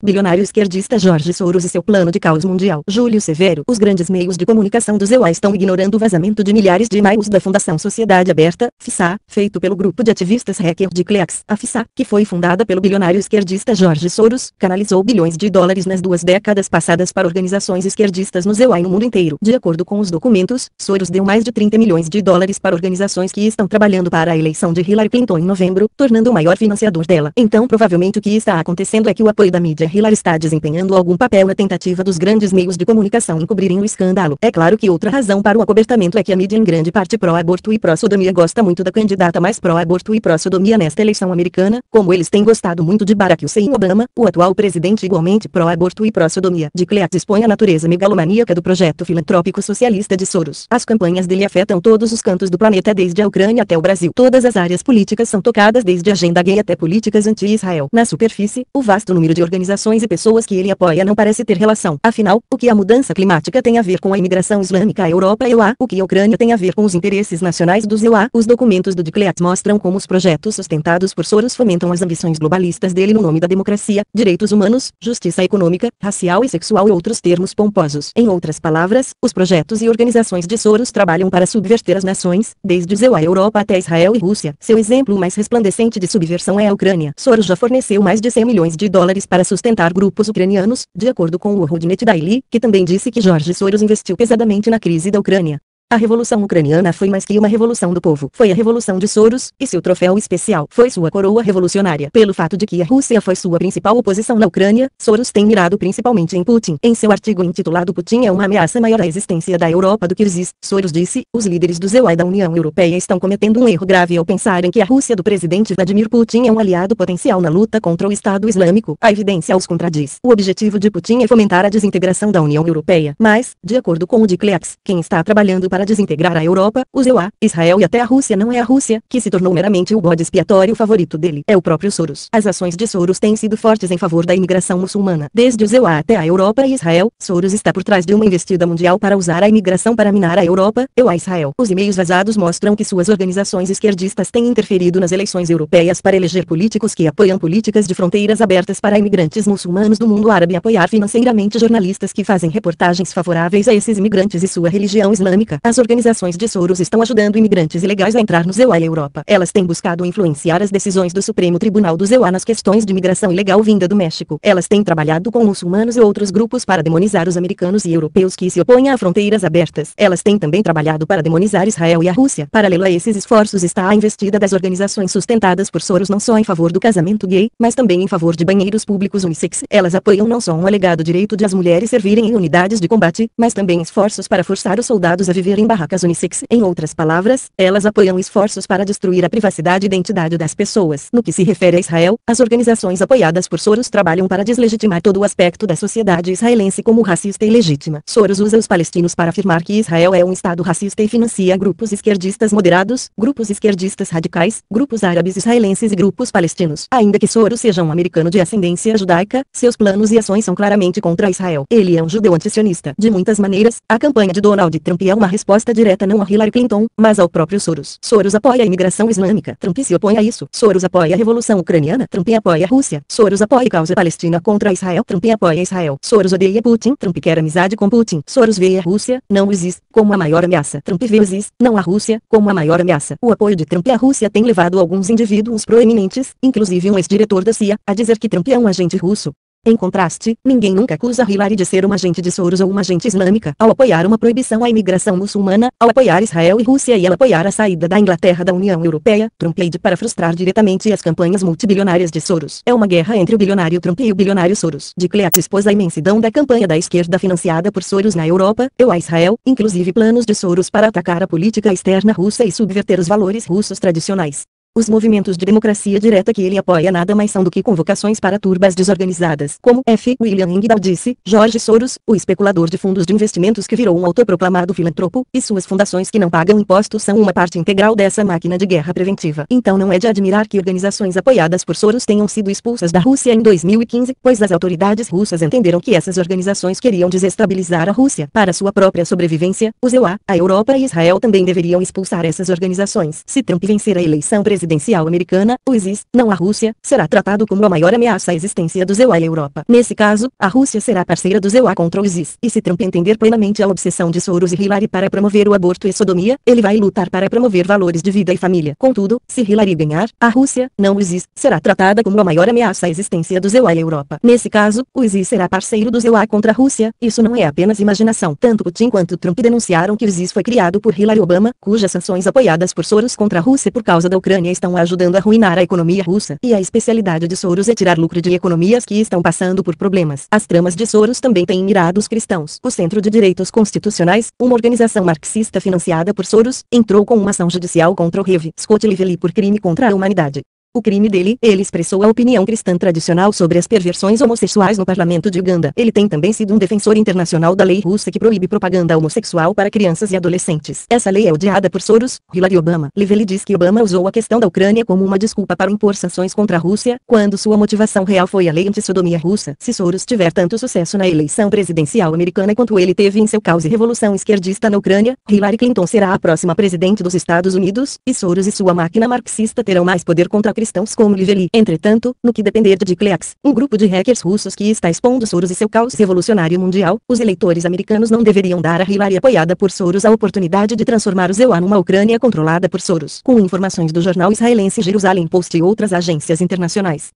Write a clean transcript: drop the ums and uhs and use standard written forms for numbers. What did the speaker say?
bilionário esquerdista George Soros e seu plano de caos mundial. Júlio Severo. Os grandes meios de comunicação do EUA estão ignorando o vazamento de milhares de e-mails da Fundação Sociedade Aberta, FSA, feito pelo grupo de ativistas hacker de Cleax. A FSA, que foi fundada pelo bilionário esquerdista George Soros, canalizou bilhões de dólares nas 2 décadas passadas para organizações esquerdistas no EUA e no mundo inteiro. De acordo com os documentos, Soros deu mais de 30 milhões de dólares para organizações que estão trabalhando para a eleição de Hillary Clinton em novembro, tornando o maior financiador dela. Então provavelmente o que está acontecendo é que o apoio da mídia Hillary está desempenhando algum papel na tentativa dos grandes meios de comunicação encobrirem o escândalo. É claro que outra razão para o acobertamento é que a mídia em grande parte pró-aborto e pró-sodomia gosta muito da candidata mais pró-aborto e pró-sodomia nesta eleição americana, como eles têm gostado muito de Barack Hussein Obama, o atual presidente igualmente pró-aborto e pró-sodomia. De Cleax expõe a natureza megalomaníaca do projeto filantrópico socialista de Soros. As campanhas dele afetam todos os cantos do planeta desde a Ucrânia até o Brasil. Todas as áreas políticas são tocadas desde a agenda gay até políticas anti-Israel. Na superfície, o vasto número de organizações e pessoas que ele apoia não parece ter relação. Afinal, o que a mudança climática tem a ver com a imigração islâmica à Europa e EUA? O que a Ucrânia tem a ver com os interesses nacionais dos EUA? Os documentos do Cleax mostram como os projetos sustentados por Soros fomentam as ambições globalistas dele no nome da democracia, direitos humanos, justiça econômica, racial e sexual e outros termos pomposos. Em outras palavras, os projetos e organizações de Soros trabalham para subverter as nações, desde os EUA à Europa até Israel e Rússia. Seu exemplo mais resplandecente de subversão é a Ucrânia. Soros já forneceu mais de 100 milhões de dólares para sustentar grupos ucranianos, de acordo com o Rudnet Daily, que também disse que George Soros investiu pesadamente na crise da Ucrânia. A Revolução Ucraniana foi mais que uma revolução do povo. Foi a revolução de Soros, e seu troféu especial foi sua coroa revolucionária. Pelo fato de que a Rússia foi sua principal oposição na Ucrânia, Soros tem mirado principalmente em Putin. Em seu artigo intitulado Putin é uma ameaça maior à existência da Europa do que existe, Soros disse, os líderes do EUA e da União Europeia estão cometendo um erro grave ao pensarem que a Rússia do presidente Vladimir Putin é um aliado potencial na luta contra o Estado Islâmico. A evidência os contradiz. O objetivo de Putin é fomentar a desintegração da União Europeia. Mas, de acordo com o de Cleax, quem está trabalhando para desintegrar a Europa, os EUA, Israel e até a Rússia não é a Rússia, que se tornou meramente o bode expiatório favorito dele. É o próprio Soros. As ações de Soros têm sido fortes em favor da imigração muçulmana. Desde os EUA até a Europa e Israel, Soros está por trás de uma investida mundial para usar a imigração para minar a Europa, EUA e Israel. Os e-mails vazados mostram que suas organizações esquerdistas têm interferido nas eleições europeias para eleger políticos que apoiam políticas de fronteiras abertas para imigrantes muçulmanos do mundo árabe e apoiar financeiramente jornalistas que fazem reportagens favoráveis a esses imigrantes e sua religião islâmica. As organizações de Soros estão ajudando imigrantes ilegais a entrar no EUA e Europa. Elas têm buscado influenciar as decisões do Supremo Tribunal do EUA nas questões de imigração ilegal vinda do México. Elas têm trabalhado com muçulmanos e outros grupos para demonizar os americanos e europeus que se opõem a fronteiras abertas. Elas têm também trabalhado para demonizar Israel e a Rússia. Paralelo a esses esforços está a investida das organizações sustentadas por Soros não só em favor do casamento gay, mas também em favor de banheiros públicos unissex. Elas apoiam não só um alegado direito de as mulheres servirem em unidades de combate, mas também esforços para forçar os soldados a viver em barracas unissex. Em outras palavras, elas apoiam esforços para destruir a privacidade e identidade das pessoas. No que se refere a Israel, as organizações apoiadas por Soros trabalham para deslegitimar todo o aspecto da sociedade israelense como racista e ilegítima. Soros usa os palestinos para afirmar que Israel é um estado racista e financia grupos esquerdistas moderados, grupos esquerdistas radicais, grupos árabes israelenses e grupos palestinos. Ainda que Soros seja um americano de ascendência judaica, seus planos e ações são claramente contra Israel. Ele é um judeu antisionista. De muitas maneiras, a campanha de Donald Trump é uma resposta direta não a Hillary Clinton, mas ao próprio Soros. Soros apoia a imigração islâmica. Trump se opõe a isso. Soros apoia a revolução ucraniana. Trump apoia a Rússia. Soros apoia a causa palestina contra Israel. Trump apoia Israel. Soros odeia Putin. Trump quer amizade com Putin. Soros vê a Rússia, não o ISIS, como a maior ameaça. Trump vê o ISIS, não a Rússia, como a maior ameaça. O apoio de Trump à Rússia tem levado alguns indivíduos proeminentes, inclusive um ex-diretor da CIA, a dizer que Trump é um agente russo. Em contraste, ninguém nunca acusa Hillary de ser uma agente de Soros ou uma agente islâmica. Ao apoiar uma proibição à imigração muçulmana, ao apoiar Israel e Rússia e ao apoiar a saída da Inglaterra da União Europeia, Trump age para frustrar diretamente as campanhas multibilionárias de Soros. É uma guerra entre o bilionário Trump e o bilionário Soros. De Cleax expôs a imensidão da campanha da esquerda financiada por Soros na Europa, EUA e Israel, inclusive planos de Soros para atacar a política externa russa e subverter os valores russos tradicionais. Os movimentos de democracia direta que ele apoia nada mais são do que convocações para turbas desorganizadas. Como F. William Engdahl disse, George Soros, o especulador de fundos de investimentos que virou um autoproclamado filantropo, e suas fundações que não pagam impostos são uma parte integral dessa máquina de guerra preventiva. Então não é de admirar que organizações apoiadas por Soros tenham sido expulsas da Rússia em 2015, pois as autoridades russas entenderam que essas organizações queriam desestabilizar a Rússia. Para sua própria sobrevivência, os EUA, a Europa e Israel também deveriam expulsar essas organizações. Se Trump vencer a eleição presidencial presidencial americana, o ISIS, não a Rússia, será tratado como a maior ameaça à existência do EUA e Europa. Nesse caso, a Rússia será parceira do EUA contra o ISIS. E se Trump entender plenamente a obsessão de Soros e Hillary para promover o aborto e sodomia, ele vai lutar para promover valores de vida e família. Contudo, se Hillary ganhar, a Rússia, não o ISIS, será tratada como a maior ameaça à existência do EUA e Europa. Nesse caso, o ISIS será parceiro do EUA contra a Rússia. Isso não é apenas imaginação. Tanto Putin quanto Trump denunciaram que o ISIS foi criado por Hillary Obama, cujas sanções apoiadas por Soros contra a Rússia por causa da Ucrânia estão ajudando a arruinar a economia russa. E a especialidade de Soros é tirar lucro de economias que estão passando por problemas. As tramas de Soros também têm mirado os cristãos. O Centro de Direitos Constitucionais, uma organização marxista financiada por Soros, entrou com uma ação judicial contra o Rev. Scott Lively por crime contra a humanidade. O crime dele, ele expressou a opinião cristã tradicional sobre as perversões homossexuais no parlamento de Uganda. Ele tem também sido um defensor internacional da lei russa que proíbe propaganda homossexual para crianças e adolescentes. Essa lei é odiada por Soros, Hillary e Obama. Lively diz que Obama usou a questão da Ucrânia como uma desculpa para impor sanções contra a Rússia, quando sua motivação real foi a lei antissodomia russa. Se Soros tiver tanto sucesso na eleição presidencial americana quanto ele teve em seu caos e revolução esquerdista na Ucrânia, Hillary Clinton será a próxima presidente dos Estados Unidos, e Soros e sua máquina marxista terão mais poder contra cristãos como Lively. Entretanto, no que depender de Wikileaks, um grupo de hackers russos que está expondo Soros e seu caos revolucionário mundial, os eleitores americanos não deveriam dar a Hillary apoiada por Soros a oportunidade de transformar o EUA numa Ucrânia controlada por Soros. Com informações do jornal israelense Jerusalem Post e outras agências internacionais.